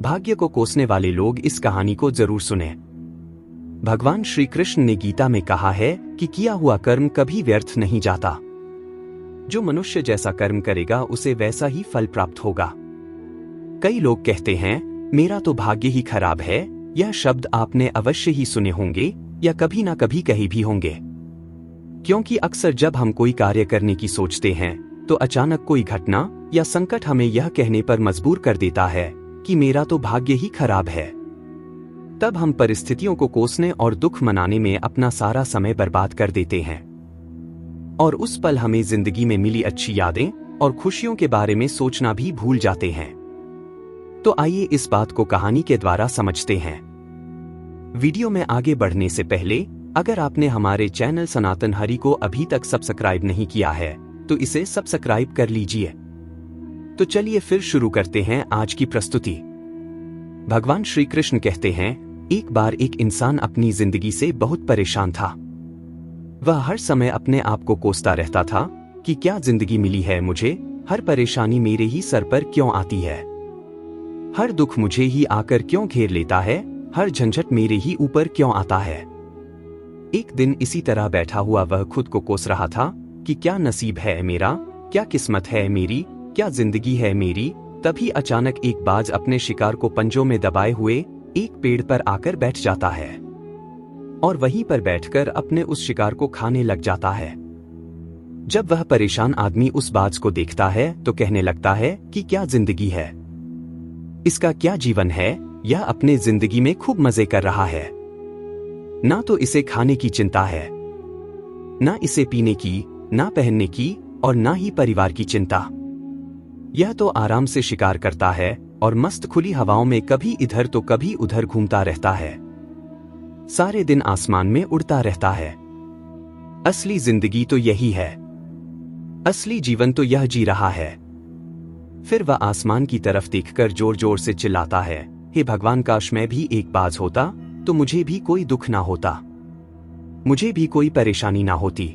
भाग्य को कोसने वाले लोग इस कहानी को जरूर सुने। भगवान श्री कृष्ण ने गीता में कहा है कि किया हुआ कर्म कभी व्यर्थ नहीं जाता। जो मनुष्य जैसा कर्म करेगा उसे वैसा ही फल प्राप्त होगा। कई लोग कहते हैं मेरा तो भाग्य ही खराब है। यह शब्द आपने अवश्य ही सुने होंगे या कभी ना कभी कहे भी होंगे, क्योंकि अक्सर जब हम कोई कार्य करने की सोचते हैं तो अचानक कोई घटना या संकट हमें यह कहने पर मजबूर कर देता है कि मेरा तो भाग्य ही खराब है। तब हम परिस्थितियों को कोसने और दुख मनाने में अपना सारा समय बर्बाद कर देते हैं और उस पल हमें जिंदगी में मिली अच्छी यादें और खुशियों के बारे में सोचना भी भूल जाते हैं। तो आइए इस बात को कहानी के द्वारा समझते हैं। वीडियो में आगे बढ़ने से पहले अगर आपने हमारे चैनल सनातन हरि को अभी तक सब्सक्राइब नहीं किया है तो इसे सब्सक्राइब कर लीजिए। तो चलिए फिर शुरू करते हैं आज की प्रस्तुति। भगवान श्री कृष्ण कहते हैं, एक बार एक इंसान अपनी जिंदगी से बहुत परेशान था। वह हर समय अपने आप को कोसता रहता था कि क्या जिंदगी मिली है मुझे, हर परेशानी मेरे ही सर पर क्यों आती है, हर दुख मुझे ही आकर क्यों घेर लेता है, हर झंझट मेरे ही ऊपर क्यों आता है। एक दिन इसी तरह बैठा हुआ वह खुद को कोस रहा था कि क्या नसीब है मेरा, क्या किस्मत है मेरी, क्या जिंदगी है मेरी। तभी अचानक एक बाज अपने शिकार को पंजों में दबाए हुए एक पेड़ पर आकर बैठ जाता है और वहीं पर बैठकर अपने उस शिकार को खाने लग जाता है। जब वह परेशान आदमी उस बाज को देखता है तो कहने लगता है कि क्या जिंदगी है, इसका क्या जीवन है, यह अपने जिंदगी में खूब मजे कर रहा है। ना तो इसे खाने की चिंता है, ना इसे पीने की, ना पहनने की और ना ही परिवार की चिंता। यह तो आराम से शिकार करता है और मस्त खुली हवाओं में कभी इधर तो कभी उधर घूमता रहता है, सारे दिन आसमान में उड़ता रहता है। असली जिंदगी तो यही है, असली जीवन तो यह जी रहा है। फिर वह आसमान की तरफ देखकर जोर जोर से चिल्लाता है, हे भगवान, काश मैं भी एक बाज होता तो मुझे भी कोई दुख ना होता, मुझे भी कोई परेशानी ना होती,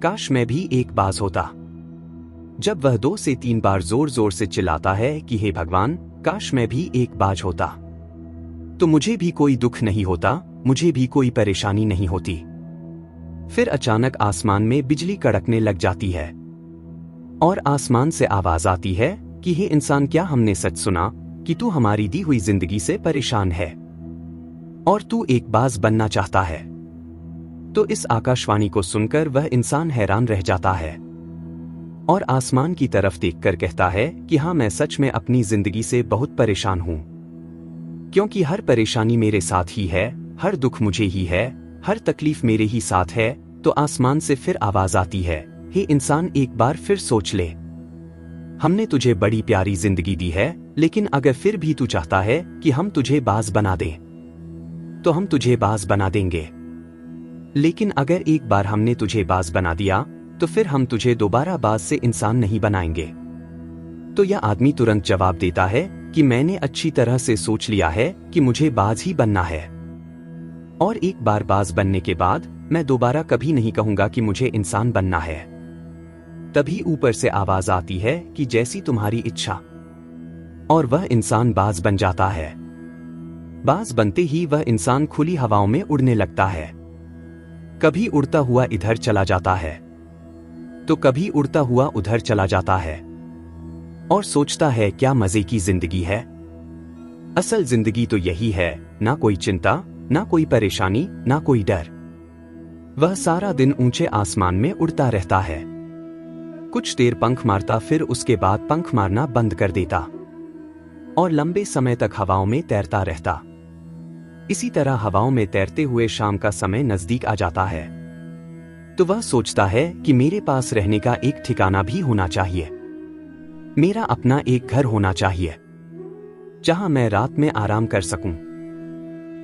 काश मैं भी एक बाज होता। जब वह 2 से 3 बार जोर जोर से चिल्लाता है कि हे भगवान, काश मैं भी एक बाज होता तो मुझे भी कोई दुख नहीं होता, मुझे भी कोई परेशानी नहीं होती। फिर अचानक आसमान में बिजली कड़कने लग जाती है और आसमान से आवाज आती है कि हे इंसान, क्या हमने सच सुना कि तू हमारी दी हुई जिंदगी से परेशान है और तू एक बाज बनना चाहता है। तो इस आकाशवाणी को सुनकर वह इंसान हैरान रह जाता है और आसमान की तरफ देखकर कहता है कि हाँ, मैं सच में अपनी जिंदगी से बहुत परेशान हूं, क्योंकि हर परेशानी मेरे साथ ही है, हर दुख मुझे ही है, हर तकलीफ मेरे ही साथ है। तो आसमान से फिर आवाज आती है, हे इंसान, एक बार फिर सोच ले, हमने तुझे बड़ी प्यारी जिंदगी दी है, लेकिन अगर फिर भी तू चाहता है कि हम तुझे बाज बना दें तो हम तुझे बाज बना देंगे, लेकिन अगर एक बार हमने तुझे बाज बना दिया तो फिर हम तुझे दोबारा बाज से इंसान नहीं बनाएंगे। तो यह आदमी तुरंत जवाब देता है कि मैंने अच्छी तरह से सोच लिया है कि मुझे बाज ही बनना है और एक बार बाज बनने के बाद मैं दोबारा कभी नहीं कहूंगा कि मुझे इंसान बनना है। तभी ऊपर से आवाज आती है कि जैसी तुम्हारी इच्छा, और वह इंसान बाज बन जाता है। बाज बनते ही वह इंसान खुली हवाओं में उड़ने लगता है, कभी उड़ता हुआ इधर चला जाता है तो कभी उड़ता हुआ उधर चला जाता है और सोचता है क्या मजे की जिंदगी है। असल जिंदगी तो यही है, ना कोई चिंता, ना कोई परेशानी, ना कोई डर। वह सारा दिन ऊंचे आसमान में उड़ता रहता है, कुछ देर पंख मारता, फिर उसके बाद पंख मारना बंद कर देता और लंबे समय तक हवाओं में तैरता रहता। इसी तरह हवाओं में तैरते हुए शाम का समय नजदीक आ जाता है तो वह सोचता है कि मेरे पास रहने का एक ठिकाना भी होना चाहिए, मेरा अपना एक घर होना चाहिए जहां मैं रात में आराम कर सकूं।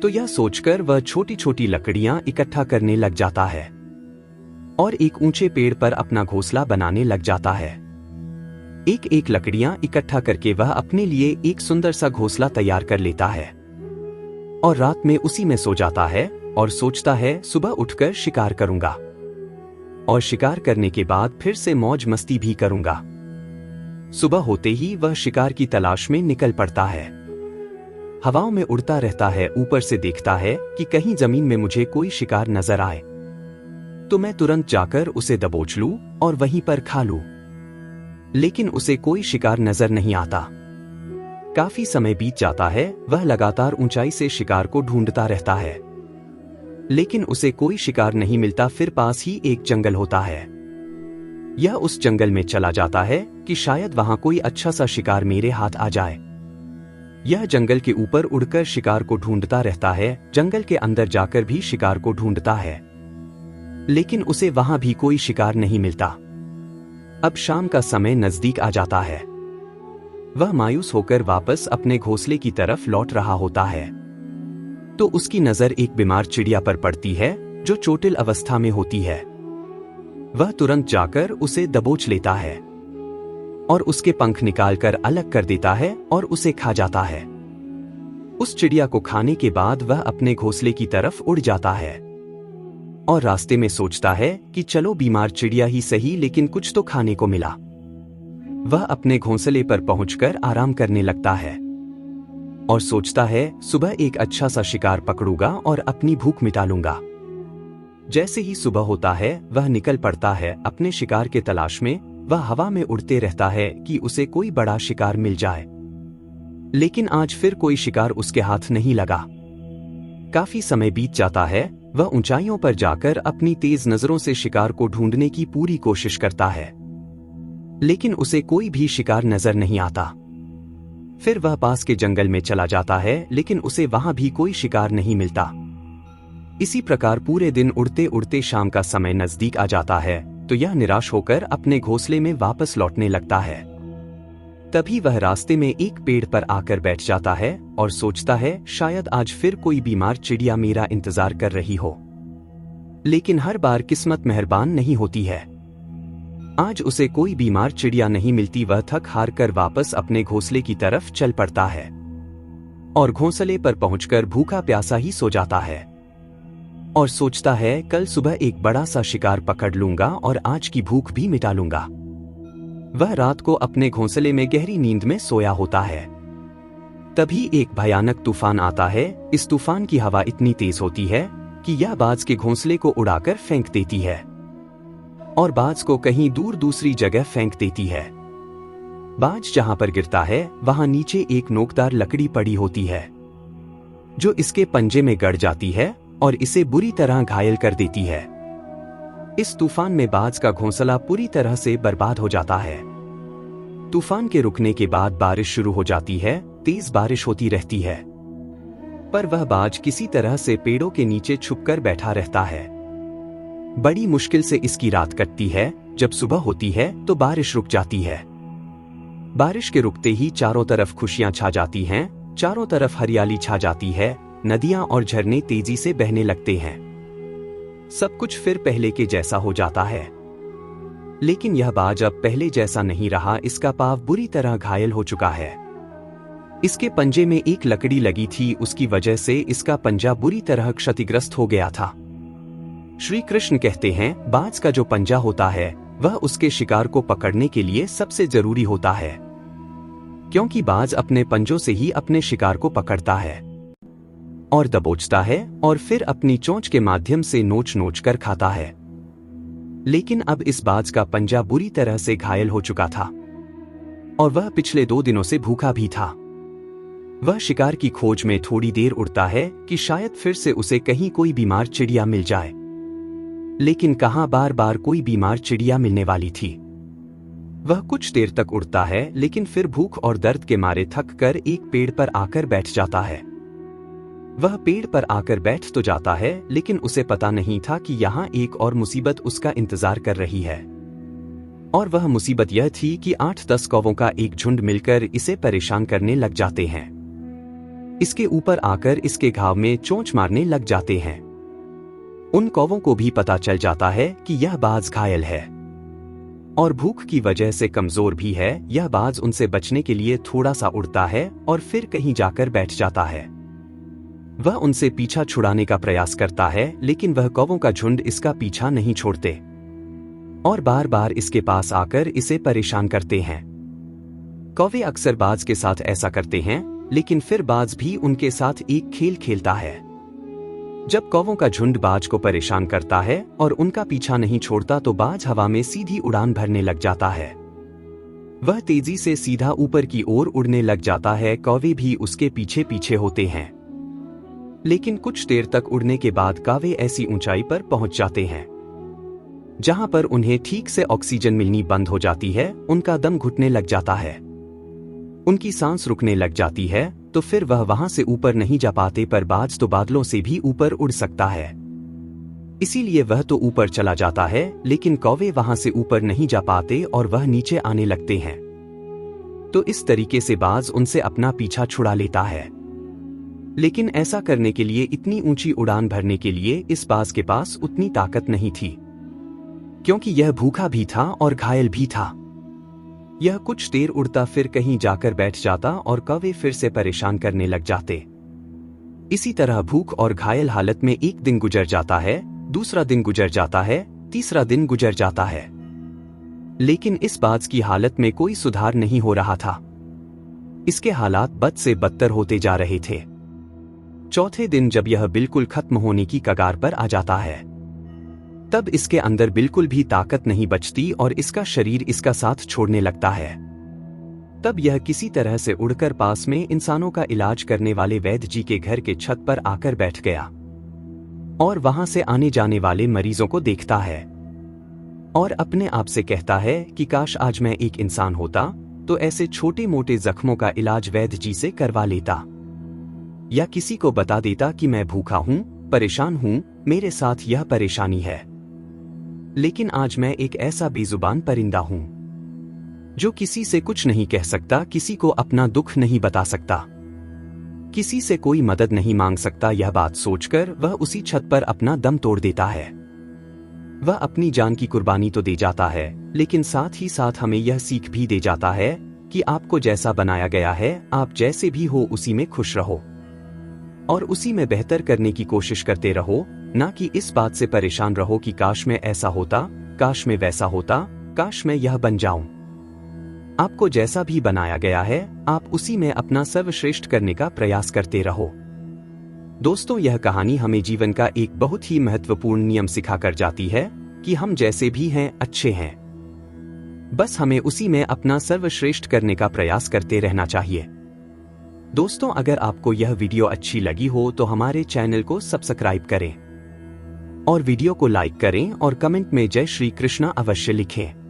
तो यह सोचकर वह छोटी छोटी लकड़ियां इकट्ठा करने लग जाता है और एक ऊंचे पेड़ पर अपना घोंसला बनाने लग जाता है। एक एक लकड़ियां इकट्ठा करके वह अपने लिए एक सुंदर सा घोंसला तैयार कर लेता है और रात में उसी में सो जाता है और सोचता है सुबह उठकर शिकार करूंगा और शिकार करने के बाद फिर से मौज मस्ती भी करूंगा। सुबह होते ही वह शिकार की तलाश में निकल पड़ता है हवाओं में उड़ता रहता है, ऊपर से देखता है कि कहीं जमीन में मुझे कोई शिकार नजर आए तो मैं तुरंत जाकर उसे दबोच लूं और वहीं पर खा लूं। लेकिन उसे कोई शिकार नजर नहीं आता। काफी समय बीत जाता है, वह लगातार ऊंचाई से शिकार को ढूंढता रहता है, लेकिन उसे कोई शिकार नहीं मिलता। फिर पास ही एक जंगल होता है। यह उस जंगल में चला जाता है कि शायद वहां कोई अच्छा सा शिकार मेरे हाथ आ जाए। यह जंगल के ऊपर उड़कर शिकार को ढूंढता रहता है, जंगल के अंदर जाकर भी शिकार को ढूंढता है, लेकिन उसे वहां भी कोई शिकार नहीं मिलता। अब शाम का समय नजदीक आ जाता है। वह मायूस होकर वापस अपने घोंसले की तरफ लौट रहा होता है तो उसकी नजर एक बीमार चिड़िया पर पड़ती है जो चोटिल अवस्था में होती है। वह तुरंत जाकर उसे दबोच लेता है और उसके पंख निकालकर अलग कर देता है और उसे खा जाता है। उस चिड़िया को खाने के बाद वह अपने घोंसले की तरफ उड़ जाता है और रास्ते में सोचता है कि चलो बीमार चिड़िया ही सही, लेकिन कुछ तो खाने को मिला। वह अपने घोंसले पर पहुंचकर आराम करने लगता है और सोचता है सुबह एक अच्छा सा शिकार पकड़ूंगा और अपनी भूख मिटा लूंगा। जैसे ही सुबह होता है वह निकल पड़ता है अपने शिकार के तलाश में। वह हवा में उड़ते रहता है कि उसे कोई बड़ा शिकार मिल जाए, लेकिन आज फिर कोई शिकार उसके हाथ नहीं लगा। काफी समय बीत जाता है। वह ऊंचाइयों पर जाकर अपनी तेज नजरों से शिकार को ढूंढने की पूरी कोशिश करता है, लेकिन उसे कोई भी शिकार नजर नहीं आता। फिर वह पास के जंगल में चला जाता है, लेकिन उसे वहां भी कोई शिकार नहीं मिलता। इसी प्रकार पूरे दिन उड़ते उड़ते शाम का समय नजदीक आ जाता है तो यह निराश होकर अपने घोंसले में वापस लौटने लगता है। तभी वह रास्ते में एक पेड़ पर आकर बैठ जाता है और सोचता है शायद आज फिर कोई बीमार चिड़िया मेरा इंतजार कर रही हो। लेकिन हर बार किस्मत मेहरबान नहीं होती है। आज उसे कोई बीमार चिड़िया नहीं मिलती। वह थक हार कर वापस अपने घोंसले की तरफ चल पड़ता है और घोंसले पर पहुंचकर भूखा प्यासा ही सो जाता है और सोचता है कल सुबह एक बड़ा सा शिकार पकड़ लूंगा और आज की भूख भी मिटा लूंगा। वह रात को अपने घोंसले में गहरी नींद में सोया होता है। तभी एक भयानक तूफान आता है। इस तूफान की हवा इतनी तेज होती है कि यह बाज के घोंसले को उड़ाकर फेंक देती है और बाज को कहीं दूर दूसरी जगह फेंक देती है। बाज जहां पर गिरता है वहां नीचे एक नोकदार लकड़ी पड़ी होती है जो इसके पंजे में गड़ जाती है और इसे बुरी तरह घायल कर देती है। इस तूफान में बाज का घोंसला पूरी तरह से बर्बाद हो जाता है। तूफान के रुकने के बाद बारिश शुरू हो जाती है। तेज बारिश होती रहती है, पर वह बाज किसी तरह से पेड़ों के नीचे छुपकर बैठा रहता है। बड़ी मुश्किल से इसकी रात कटती है। जब सुबह होती है तो बारिश रुक जाती है। बारिश के रुकते ही चारों तरफ खुशियां छा जाती हैं, चारों तरफ हरियाली छा जाती है। नदियां और झरने तेजी से बहने लगते हैं। सब कुछ फिर पहले के जैसा हो जाता है, लेकिन यह बाज अब पहले जैसा नहीं रहा। इसका पाँव बुरी तरह घायल हो चुका है। इसके पंजे में एक लकड़ी लगी थी, उसकी वजह से इसका पंजा बुरी तरह क्षतिग्रस्त हो गया था। श्री कृष्ण कहते हैं बाज का जो पंजा होता है वह उसके शिकार को पकड़ने के लिए सबसे जरूरी होता है, क्योंकि बाज अपने पंजों से ही अपने शिकार को पकड़ता है और दबोचता है और फिर अपनी चोंच के माध्यम से नोच नोच कर खाता है। लेकिन अब इस बाज का पंजा बुरी तरह से घायल हो चुका था और वह पिछले 2 दिनों से भूखा भी था। वह शिकार की खोज में थोड़ी देर उड़ता है कि शायद फिर से उसे कहीं कोई बीमार चिड़िया मिल जाए, लेकिन कहां बार बार कोई बीमार चिड़िया मिलने वाली थी। वह कुछ देर तक उड़ता है, लेकिन फिर भूख और दर्द के मारे थक कर एक पेड़ पर आकर बैठ जाता है। वह पेड़ पर आकर बैठ तो जाता है, लेकिन उसे पता नहीं था कि यहाँ एक और मुसीबत उसका इंतजार कर रही है। और वह मुसीबत यह थी कि 8-10 कौवों का एक झुंड मिलकर इसे परेशान करने लग जाते हैं। इसके ऊपर आकर इसके घाव में चोंच मारने लग जाते हैं। उन कौवों को भी पता चल जाता है कि यह बाज घायल है और भूख की वजह से कमजोर भी है। यह बाज उनसे बचने के लिए थोड़ा सा उड़ता है और फिर कहीं जाकर बैठ जाता है। वह उनसे पीछा छुड़ाने का प्रयास करता है, लेकिन वह कौवों का झुंड इसका पीछा नहीं छोड़ते और बार बार इसके पास आकर इसे परेशान करते हैं। कौवे अक्सर बाज के साथ ऐसा करते हैं लेकिन फिर बाज भी उनके साथ एक खेल खेलता है। जब कौवों का झुंड बाज को परेशान करता है और उनका पीछा नहीं छोड़ता तो बाज हवा में सीधी उड़ान भरने लग जाता है। वह तेजी से सीधा ऊपर की ओर उड़ने लग जाता है। कौवे भी उसके पीछे पीछे होते हैं, लेकिन कुछ देर तक उड़ने के बाद कौवे ऐसी ऊंचाई पर पहुंच जाते हैं जहां पर उन्हें ठीक से ऑक्सीजन मिलनी बंद हो जाती है। उनका दम घुटने लग जाता है, उनकी सांस रुकने लग जाती है, तो फिर वह वहां से ऊपर नहीं जा पाते। पर बाज तो बादलों से भी ऊपर उड़ सकता है, इसीलिए वह तो ऊपर चला जाता है, लेकिन कौवे वहां से ऊपर नहीं जा पाते और वह नीचे आने लगते हैं। तो इस तरीके से बाज उनसे अपना पीछा छुड़ा लेता है। लेकिन ऐसा करने के लिए, इतनी ऊंची उड़ान भरने के लिए इस बाज के पास उतनी ताकत नहीं थी, क्योंकि यह भूखा भी था और घायल भी था। यह कुछ देर उड़ता फिर कहीं जाकर बैठ जाता और कौवे फिर से परेशान करने लग जाते। इसी तरह भूख और घायल हालत में एक दिन गुजर जाता है, दूसरा दिन गुजर जाता है, तीसरा दिन गुजर जाता है, लेकिन इस बाज की हालत में कोई सुधार नहीं हो रहा था। इसके हालात बद से बदतर होते जा रहे थे। चौथे दिन जब यह बिल्कुल खत्म होने की कगार पर आ जाता है, तब इसके अंदर बिल्कुल भी ताकत नहीं बचती और इसका शरीर इसका साथ छोड़ने लगता है। तब यह किसी तरह से उड़कर पास में इंसानों का इलाज करने वाले वैद्य जी के घर के छत पर आकर बैठ गया और वहां से आने जाने वाले मरीजों को देखता है और अपने आप से कहता है कि काश आज मैं एक इंसान होता तो ऐसे छोटे मोटे जख्मों का इलाज वैद्य जी से करवा लेता, या किसी को बता देता कि मैं भूखा हूं, परेशान हूं, मेरे साथ यह परेशानी है। लेकिन आज मैं एक ऐसा बेजुबान परिंदा हूं जो किसी से कुछ नहीं कह सकता, किसी को अपना दुख नहीं बता सकता, किसी से कोई मदद नहीं मांग सकता। यह बात सोचकर वह उसी छत पर अपना दम तोड़ देता है। वह अपनी जान की कुर्बानी तो दे जाता है, लेकिन साथ ही साथ हमें यह सीख भी दे जाता है कि आपको जैसा बनाया गया है, आप जैसे भी हो उसी में खुश रहो और उसी में बेहतर करने की कोशिश करते रहो, ना कि इस बात से परेशान रहो कि काश मैं ऐसा होता, काश मैं वैसा होता, काश मैं यह बन जाऊं। आपको जैसा भी बनाया गया है, आप उसी में अपना सर्वश्रेष्ठ करने का प्रयास करते रहो। दोस्तों, यह कहानी हमें जीवन का एक बहुत ही महत्वपूर्ण नियम सिखाकर जाती है कि हम जैसे भी हैं अच्छे हैं, बस हमें उसी में अपना सर्वश्रेष्ठ करने का प्रयास करते रहना चाहिए। दोस्तों, अगर आपको यह वीडियो अच्छी लगी हो तो हमारे चैनल को सब्सक्राइब करें और वीडियो को लाइक करें और कमेंट में जय श्री कृष्णा अवश्य लिखें।